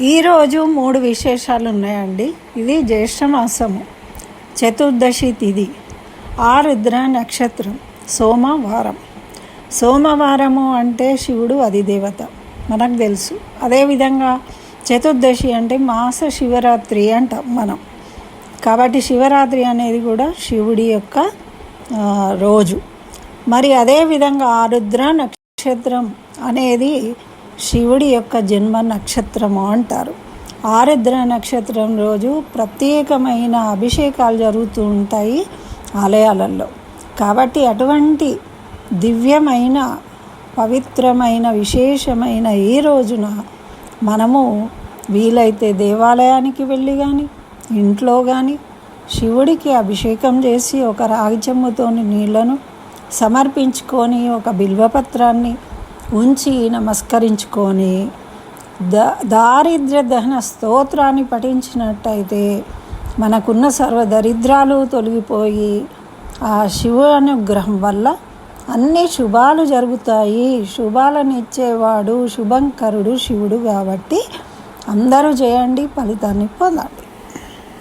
ఈరోజు 3 విశేషాలు ఉన్నాయండి. ఇది జ్యేష్ఠ మాసము, చతుర్దశి తిథి, ఆరుద్ర నక్షత్రం, సోమవారం. సోమవారము అంటే శివుడు అధిదేవత మనకు తెలుసు. అదేవిధంగా చతుర్దశి అంటే మాస శివరాత్రి అంటాం మనం. కాబట్టి శివరాత్రి అనేది కూడా శివుడి యొక్క రోజు. మరి అదేవిధంగా ఆరుద్ర నక్షత్రం అనేది శివుడి యొక్క జన్మ నక్షత్రము అంటారు. ఆరుద్ర నక్షత్రం రోజు ప్రత్యేకమైన అభిషేకాలు జరుగుతూ ఉంటాయి ఆలయాలలో. కాబట్టి అటువంటి దివ్యమైన పవిత్రమైన విశేషమైన ఈ రోజున మనము వీలైతే దేవాలయానికి వెళ్ళి కానీ ఇంట్లో కానీ శివుడికి అభిషేకం చేసి ఒక రాగి చెంబుతోని నీళ్లను సమర్పించుకొని ఒక బిల్వపత్రాన్ని ఉంచి నమస్కరించుకొని దారిద్ర్య దహన స్తోత్రాన్ని పఠించినట్టయితే మనకున్న సర్వదరిద్రాలు తొలగిపోయి ఆ శివు అనుగ్రహం వల్ల అన్ని శుభాలు జరుగుతాయి. శుభాలను ఇచ్చేవాడు శుభంకరుడు శివుడు. కాబట్టి అందరూ చేయండి, ఫలితాన్ని పొందండి.